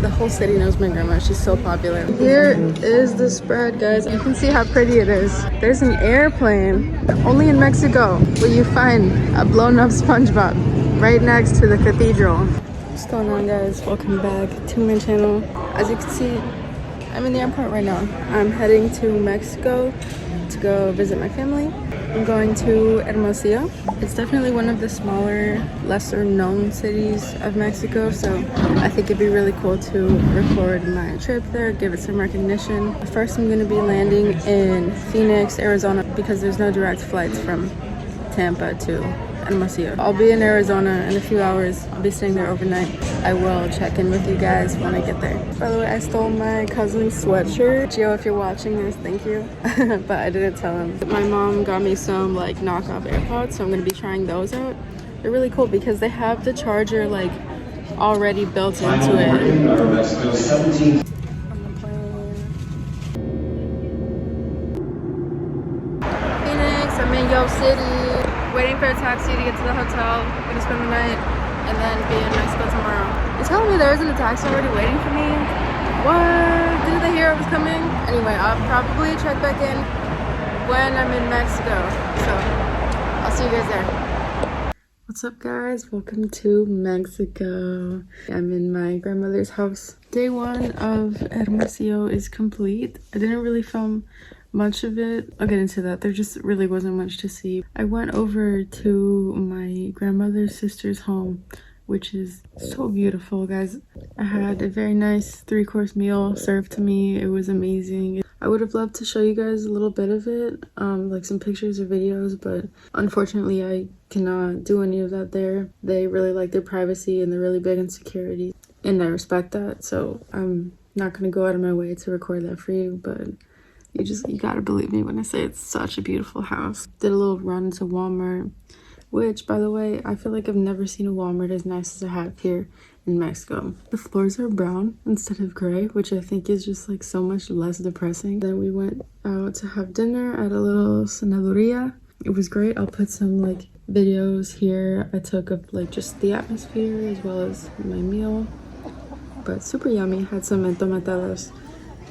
the whole city knows my grandma. She's so popular. Here is the spread, guys. You can see how pretty it is. There's an airplane. Only in Mexico will you find a blown up SpongeBob right next to the cathedral. What's going on, guys? Welcome back to my channel. As you can see, I'm in the airport right now. I'm heading to Mexico to go visit my family. I'm going to Hermosillo. It's definitely one of the smaller, lesser known cities of Mexico, so I think it'd be really cool to record my trip there, give it some recognition. First, I'm going to be landing in Phoenix, Arizona, because there's no direct flights from Tampa to Hermosillo. I'll be in Arizona in a few hours. I'll be staying there overnight. I will check in with you guys when I get there. By the way, I stole my cousin's sweatshirt. Gio, if you're watching this, thank you. But I didn't tell him. My mom got me some like knockoff AirPods, so I'm gonna be trying those out. They're really cool because they have the charger like already built into it. Phoenix, I'm in Yo City. Waiting for a taxi to get to the hotel. I'm gonna spend the night and then be in Mexico tomorrow. You're telling me there isn't a taxi already waiting for me? What? Didn't they hear I was coming? Anyway, I'll probably check back in when I'm in Mexico. So I'll see you guys there. What's up, guys? Welcome to Mexico. I'm in my grandmother's house. Day one of Hermosillo is complete. I didn't really film much of it. I'll get into that. There just really wasn't much to see. I went over to my grandmother's sister's home, which is so beautiful, guys. I had a very nice 3-course meal served to me. It was amazing. I would have loved to show you guys a little bit of it, like some pictures or videos, but unfortunately I cannot do any of that there. They really like their privacy and they're really big on security, and I respect that, so I'm not gonna go out of my way to record that for you, but you gotta believe me when I say it's such a beautiful house. Did a little run to Walmart, which, by the way, I feel like I've never seen a Walmart as nice as I have here in Mexico. The floors are brown instead of gray, which I think is just like so much less depressing. Then we went out to have dinner at a little cenaduria. It was great. I'll put some like videos here I took of like just the atmosphere as well as my meal. But super yummy. Had some entomatadas.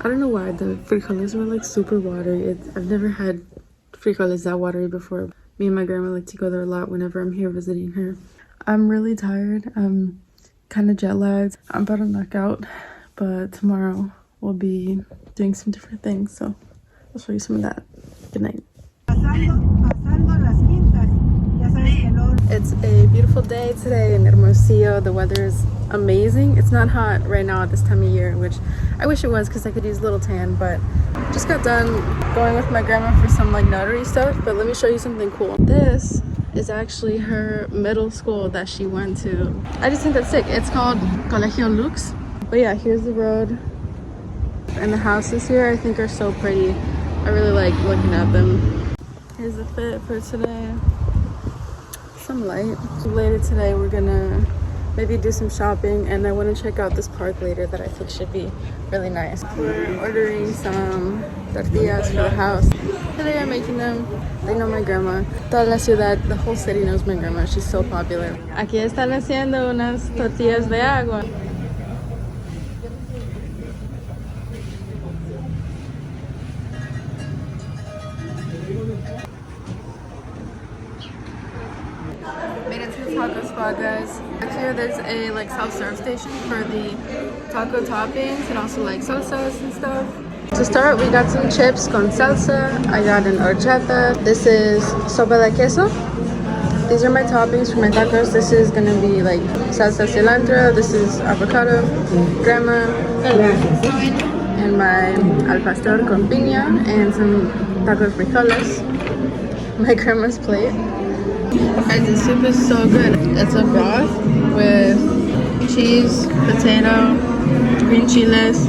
I don't know why the frijoles were like super watery. I've never had frijoles that watery before. Me and my grandma like to go there a lot whenever I'm here visiting her. I'm really tired. I'm kind of jet lagged. I'm about to knock out, but tomorrow we'll be doing some different things, so I'll show you some of that. Good night. It's a beautiful day today in Hermosillo. The weather is amazing. It's not hot right now at this time of year, which I wish it was because I could use a little tan, but just got done going with my grandma for some like notary stuff. But let me show you something cool. This is actually her middle school that she went to. I just think that's sick. It's called Colegio Lux. But yeah, here's the road. And the houses here I think are so pretty. I really like looking at them. Here's the fit for today. Some light. So later today we're gonna maybe do some shopping, and I want to check out this park later that I think should be really nice. We're ordering some tortillas for the house. Today I'm making them. They know my grandma. Toda la ciudad, the whole city knows my grandma. She's so popular. Aquí están haciendo unas tortillas de agua. Made it to the taco spot, guys. Back here there's a like self-serve station for the taco toppings and also like salsas and stuff. To start, we got some chips con salsa. I got an horchata. This is sopa de queso. These are my toppings for my tacos. This is gonna be like salsa cilantro. This is avocado, crema, and my al pastor con piña, and some tacos frijoles. My grandma's plate. Guys, the soup is so good. It's a broth with cheese, potato, green chiles.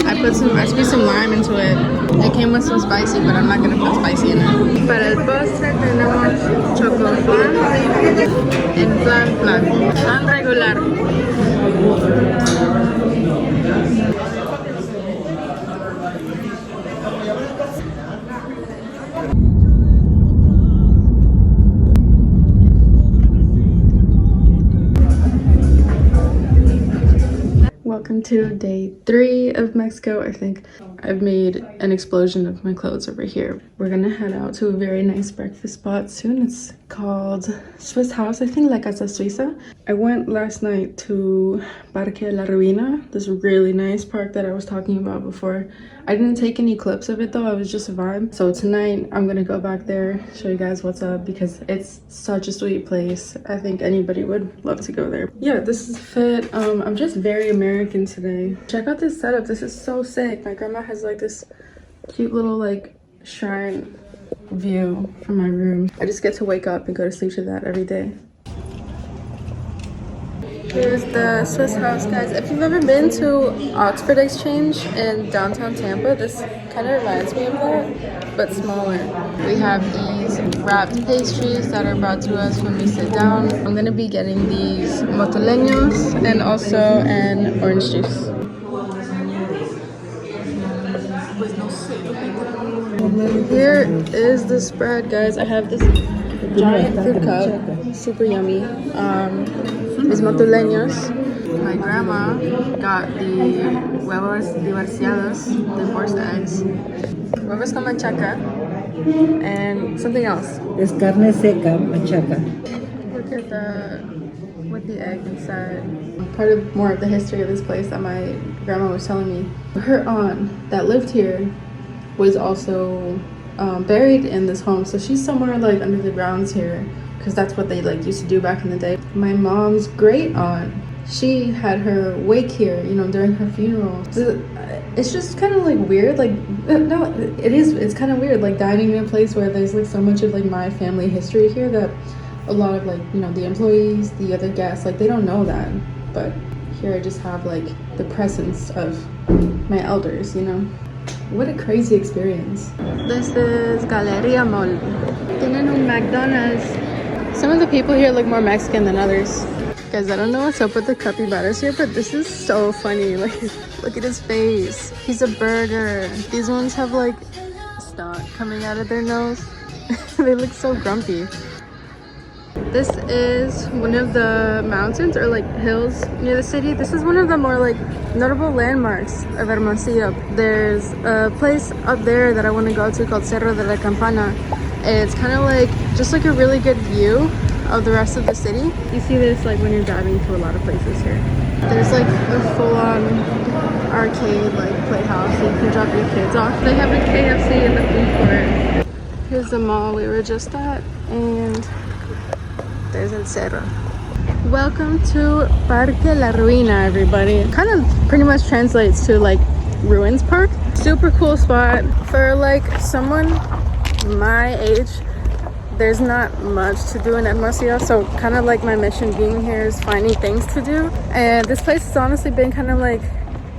I squeezed some lime into it. It came with some spicy, but I'm not gonna put spicy in it. Para el postre tenemos choco flan and flan regular. Welcome Welcome to day 3 of Mexico. I think I've made an explosion of my clothes over here. We're gonna head out to a very nice breakfast spot soon. It's called Swiss House, I think, La Casa Suiza. I went last night to Parque La Ruina, this really nice park that I was talking about before. I didn't take any clips of it though, it was just a vibe. So tonight I'm gonna go back there, show you guys what's up, because it's such a sweet place. I think anybody would love to go there. Yeah, this is fit. I'm just very American today. Check out this setup, this is so sick. My grandma has like this cute little like shrine view from my room. I just get to wake up and go to sleep to that every day. Here's the Swiss House, guys. If you've ever been to Oxford Exchange in downtown Tampa, this kind of reminds me of that, but smaller. We have these wrapped pastries that are brought to us when we sit down. I'm gonna be getting these motoleños and also an orange juice. Here is the spread, guys. I have this giant fruit cup, super yummy. These motoleños. My grandma got the huevos divorciados, divorced eggs, huevos con machaca, and something else. Es carne seca, machaca. Look at that, with the egg inside. Part of more of the history of this place that my grandma was telling me. Her aunt that lived here was also buried in this home, so she's somewhere like under the grounds here, because that's what they like used to do back in the day. My mom's great aunt, she had her wake here, you know, during her funeral. It's just kind of like weird, like, no, it's kind of weird, like dining in a place where there's like so much of like my family history here that a lot of like, you know, the employees, the other guests, like they don't know that. But here I just have like the presence of my elders, you know. What a crazy experience. This is Galeria Mall. Tienen un McDonald's. Some of the people here look more Mexican than others. Guys, I don't know what's up with the capybaras here, but this is so funny. Like, look at his face. He's a burger. These ones have like snot coming out of their nose. They look so grumpy. This is one of the mountains or like hills near the city. This is one of the more like notable landmarks of Hermosillo. There's a place up there that I want to go to called Cerro de la Campana. It's kind of like just like a really good view of the rest of the city. You see this like when you're driving to a lot of places here. There's like a full-on arcade like playhouse so you can drop your kids off. They have a KFC in the food court. Here's the mall we were just at, and there's El Cerro. Welcome to Parque La Ruina, everybody. Kind of pretty much translates to like Ruins Park. Super cool spot for like someone my age. There's not much to do in Hermosillo, so kind of like my mission being here is finding things to do. And this place has honestly been kind of like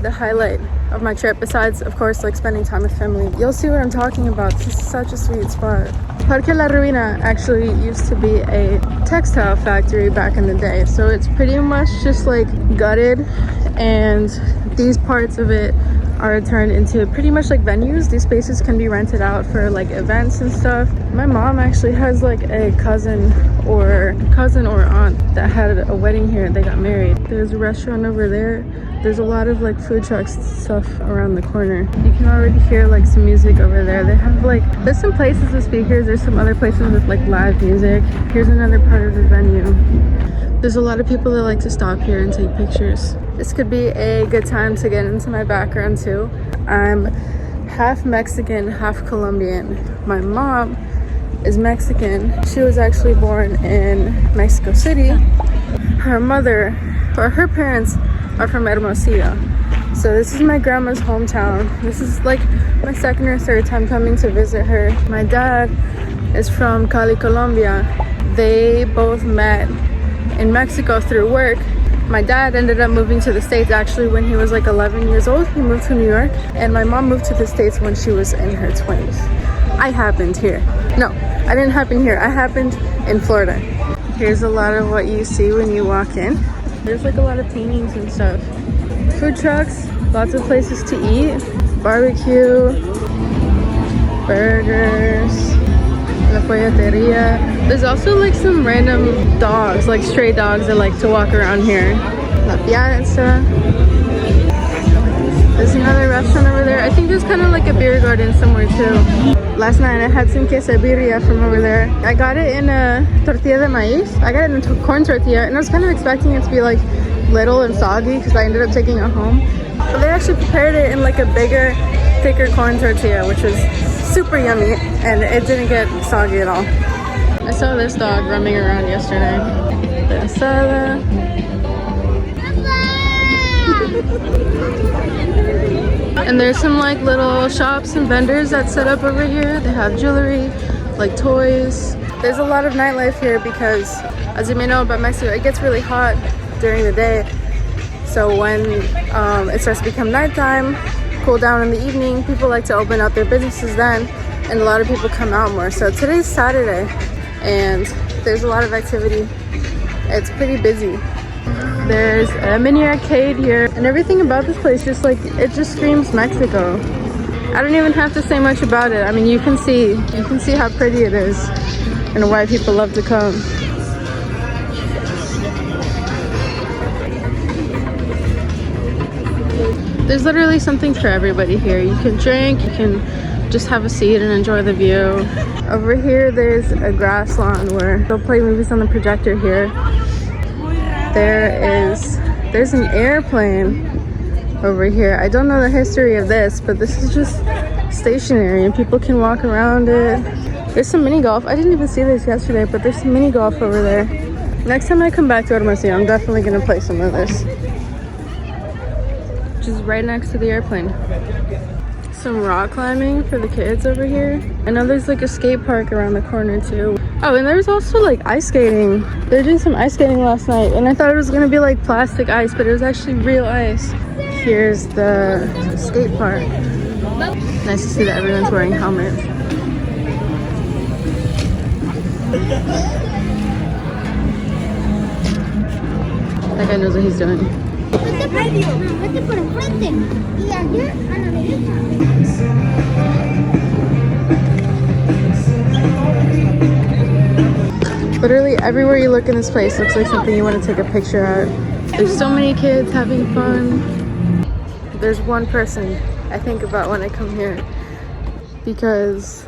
the highlight of my trip, besides of course like spending time with family. You'll see what I'm talking about. This is such a sweet spot. Parque La Ruina actually used to be a textile factory back in the day, so it's pretty much just like gutted, and these parts of it are turned into pretty much like venues. These spaces can be rented out for like events and stuff. My mom actually has like a cousin or aunt that had a wedding here and they got married. There's a restaurant over there. There's a lot of like food trucks stuff around the corner. You can already hear like some music over there. They have like, there's some places with speakers, there's some other places with like live music. Here's another part of the venue. There's a lot of people that like to stop here and take pictures. This could be a good time to get into my background too. I'm half Mexican, half Colombian. My mom is Mexican. She was actually born in Mexico City. Her mother, or her parents, are from Hermosillo. So this is my grandma's hometown. This is like my second or third time coming to visit her. My dad is from Cali, Colombia. They both met in Mexico through work. My dad ended up moving to the States actually when he was like 11 years old. He moved to New York, and my mom moved to the States when she was in her 20s. I happened here. No, I didn't happen here. I happened in Florida. Here's a lot of what you see when you walk in. There's like a lot of paintings and stuff. Food trucks, lots of places to eat, barbecue, burgers, la polleteria. There's also like some random dogs, like stray dogs that like to walk around here. La piazza. think there's kind of like a beer garden somewhere too. Last night I had some quesadilla from over there. I got it in a tortilla de maíz. I got it in a corn tortilla, and I was kind of expecting it to be like little and soggy because I ended up taking it home. But they actually prepared it in like a bigger, thicker corn tortilla, which was super yummy, and it didn't get soggy at all. I saw this dog roaming around yesterday. The asada. And there's some like little shops and vendors that set up over here. They have jewelry, like toys. There's a lot of nightlife here because, as you may know about Mexico, it gets really hot during the day. So when it starts to become nighttime, cool down in the evening, people like to open up their businesses then, and a lot of people come out more. So today's Saturday and there's a lot of activity. It's pretty busy. There's a mini arcade here, and everything about this place just like, it just screams Mexico. I don't even have to say much about it. I mean, you can see how pretty it is and why people love to come. There's literally something for everybody here. You can drink, you can just have a seat and enjoy the view. Over here, there's a grass lawn where they'll play movies on the projector here. There's an airplane over here. I don't know the history of this, but this is just stationary and people can walk around it. There's some mini golf. I didn't even see this yesterday, but there's some mini golf over there. Next time I come back to Hermosillo, I'm definitely gonna play some of this. Which is right next to the airplane. Some rock climbing for the kids over here. I know there's like a skate park around the corner too. Oh, and there's also like ice skating. They were doing some ice skating last night, and I thought it was gonna be like plastic ice, but it was actually real ice. Here's the skate park. Nice to see that everyone's wearing helmets. That guy knows what he's doing. Literally everywhere you look in this place looks like something you want to take a picture at. There's so many kids having fun. There's one person I think about when I come here because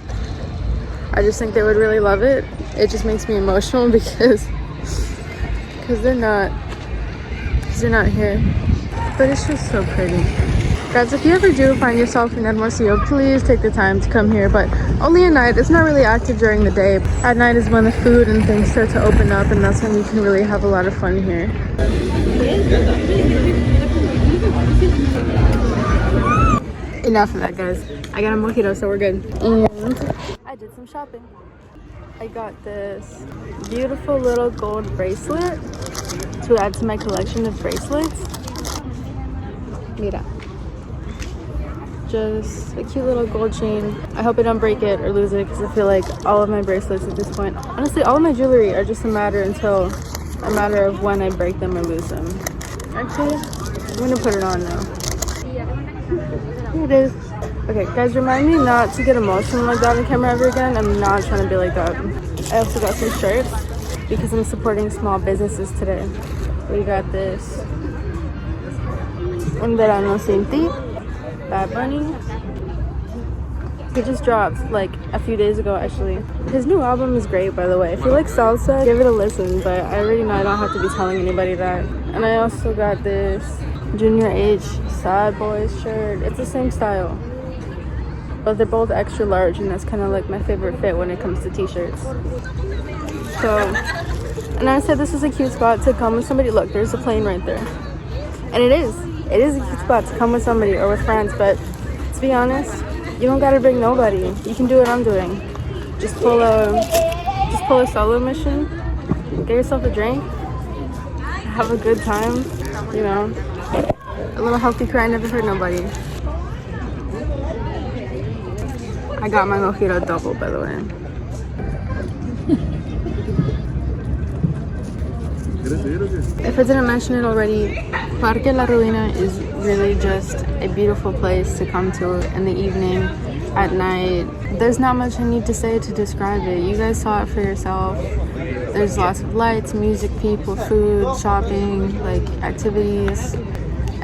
I just think they would really love it. It just makes me emotional because they're not here. But it's just so pretty. Guys, if you ever do find yourself in Hermosillo, please take the time to come here, but only at night. It's not really active during the day. At night is when the food and things start to open up, and that's when you can really have a lot of fun here. Enough of that, guys. I got a mojito, so we're good. And I did some shopping. I got this beautiful little gold bracelet to add to my collection of bracelets. Mira. Just a cute little gold chain. I hope I don't break it or lose it because I feel like all of my bracelets at this point, honestly, all of my jewelry are just a matter of when I break them or lose them. Actually, I'm gonna put it on now. Here it is. Okay, guys, remind me not to get emotional like that on camera ever again. I'm not trying to be like that. I also got some shirts because I'm supporting small businesses today. We got this Un Verano Sin Ti, Bad Bunny. He just dropped like a few days ago actually. His new album is great, by the way. If you like salsa, give it a listen, but I already know I don't have to be telling anybody that. And I also got this Junior H Sad Boys shirt. It's the same style, but they're both extra large, and that's kind of like my favorite fit when it comes to t-shirts. So, and I said this is a cute spot to come with somebody. Look, there's a plane right there. And it is a cute spot to come with somebody or with friends, but to be honest, you don't gotta bring nobody. You can do what I'm doing. Just pull a solo mission, get yourself a drink, have a good time, you know. A little healthy cry never hurt nobody. I got my mojito double, by the way. If I didn't mention it already, Parque La Ruina is really just a beautiful place to come to in the evening, at night. There's not much I need to say to describe it. You guys saw it for yourself. There's lots of lights, music, people, food, shopping, like activities.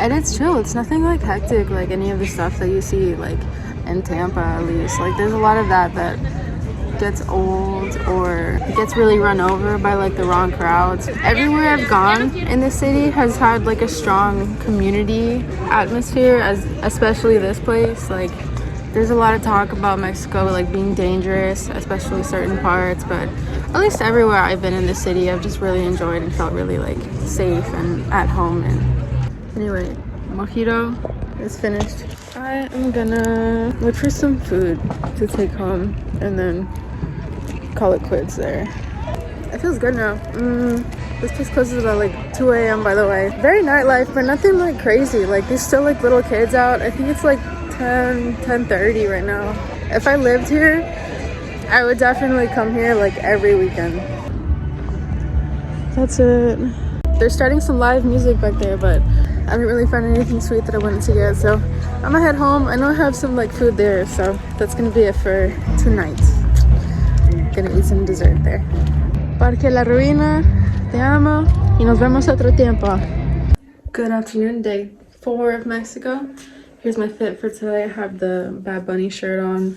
And it's chill. It's nothing like hectic like any of the stuff that you see like in Tampa, at least. Like there's a lot of that gets old or gets really run over by like the wrong crowds. Everywhere I've gone in the city has had like a strong community atmosphere, especially this place. Like there's a lot of talk about Mexico like being dangerous, especially certain parts, but at least everywhere I've been in the city I've just really enjoyed and felt really like safe and at home. And anyway, mojito is finished. I am gonna look for some food to take home and then call it quits there. It feels good now. This place closes at like 2 a.m. by the way. Very nightlife, but nothing like crazy. Like there's still like little kids out. I think it's like 10:30 right now. If I lived here, I would definitely come here like every weekend. That's it. They're starting some live music back there, but I didn't really find anything sweet that I wanted to get, so I'm gonna head home. I know I have some like food there, so that's gonna be it for tonight. Gonna eat some dessert there. Parque La Ruina, te amo, y nos vemos otro tiempo. Good afternoon, day 4 of Mexico. Here's my fit for today. I have the Bad Bunny shirt on.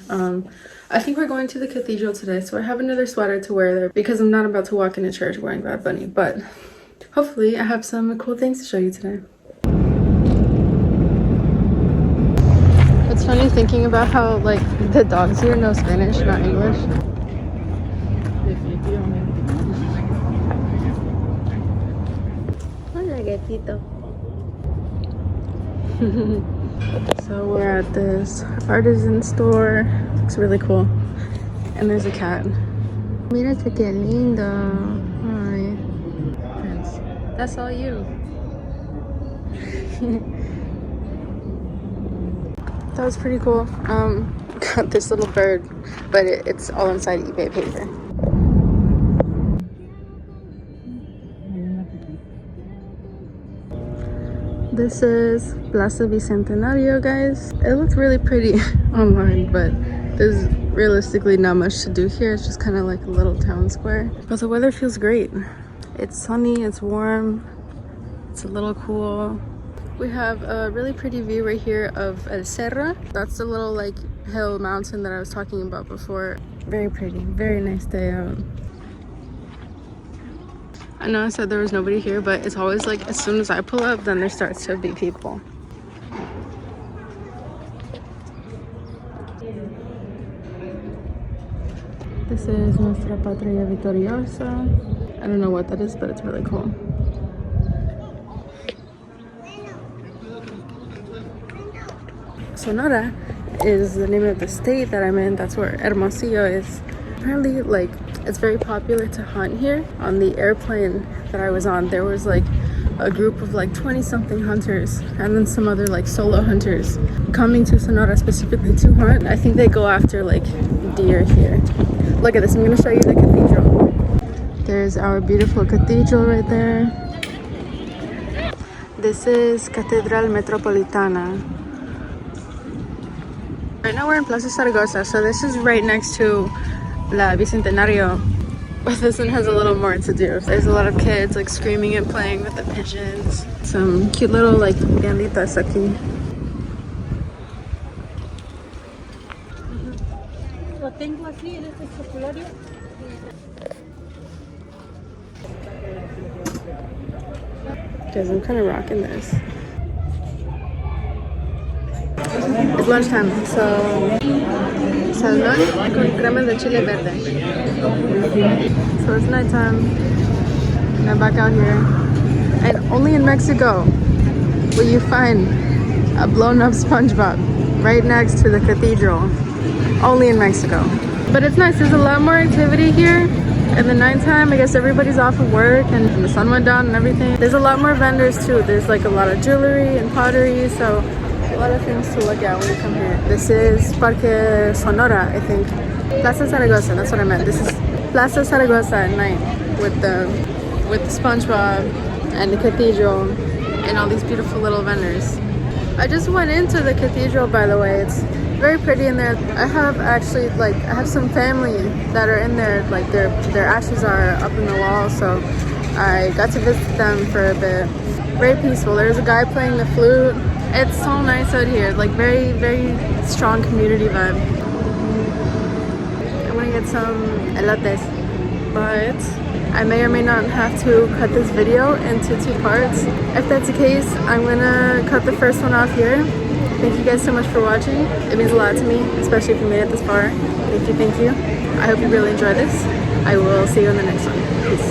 I think we're going to the cathedral today, so I have another sweater to wear there because I'm not about to walk into church wearing Bad Bunny, but hopefully I have some cool things to show you today. It's funny thinking about how like the dogs here know Spanish, not English. Hola, gatito. So we're at this artisan store. Looks really cool. And there's a cat. Mírate qué lindo. Ay. Prince. That's all you. That was pretty cool. Got this little bird, but it's all inside eBay paper. This is Plaza Bicentenario, guys. It looks really pretty online, but there's realistically not much to do here. It's just kind of like a little town square. But the weather feels great. It's sunny, it's warm, it's a little cool. We have a really pretty view right here of El Cerro. That's the little like hill mountain that I was talking about before. Very pretty, very nice day out. I know I said there was nobody here, but it's always like as soon as I pull up, then there starts to be people. This is Nuestra Patria Victoriosa. I don't know what that is, but it's really cool. Sonora is the name of the state that I'm in. That's where Hermosillo is. Apparently, like, it's very popular to hunt here. On the airplane that I was on, there was like a group of like 20-something hunters and then some other like solo hunters coming to Sonora specifically to hunt. I think they go after like deer here. Look at this. I'm gonna show you the cathedral. There's our beautiful cathedral right there. This is Catedral Metropolitana. Right now we're in Plaza Zaragoza, so this is right next to La Bicentenario, but this one has a little more to do. There's a lot of kids like screaming and playing with the pigeons. Some cute little like tienditas aquí. Lo tengo así en este escapulario. Guys, I'm kind of rocking this. It's lunchtime, so salmon con crema de chile verde. So it's nighttime, and I'm back out here. And only in Mexico will you find a blown up SpongeBob right next to the cathedral. Only in Mexico. But it's nice, there's a lot more activity here. In the nighttime, I guess everybody's off of work and the sun went down and everything. There's a lot more vendors too. There's like a lot of jewelry and pottery, so a lot of things to look at when you come here. This is Parque Sonora, I think. Plaza Zaragoza, that's what I meant. This is Plaza Zaragoza at night with the SpongeBob and the cathedral and all these beautiful little vendors. I just went into the cathedral, by the way. It's very pretty in there. I have some family that are in there, like their ashes are up in the wall, so I got to visit them for a bit. very peaceful. There's a guy playing the flute. It's so nice out here, like very, very strong community vibe. I'm gonna get some elotes, but I may or may not have to cut this video into 2 parts. If that's the case, I'm gonna cut the first one off here. Thank you guys so much for watching. It means a lot to me, especially if you made it this far. Thank you, thank you. I hope you really enjoyed this. I will see you in the next one. Peace.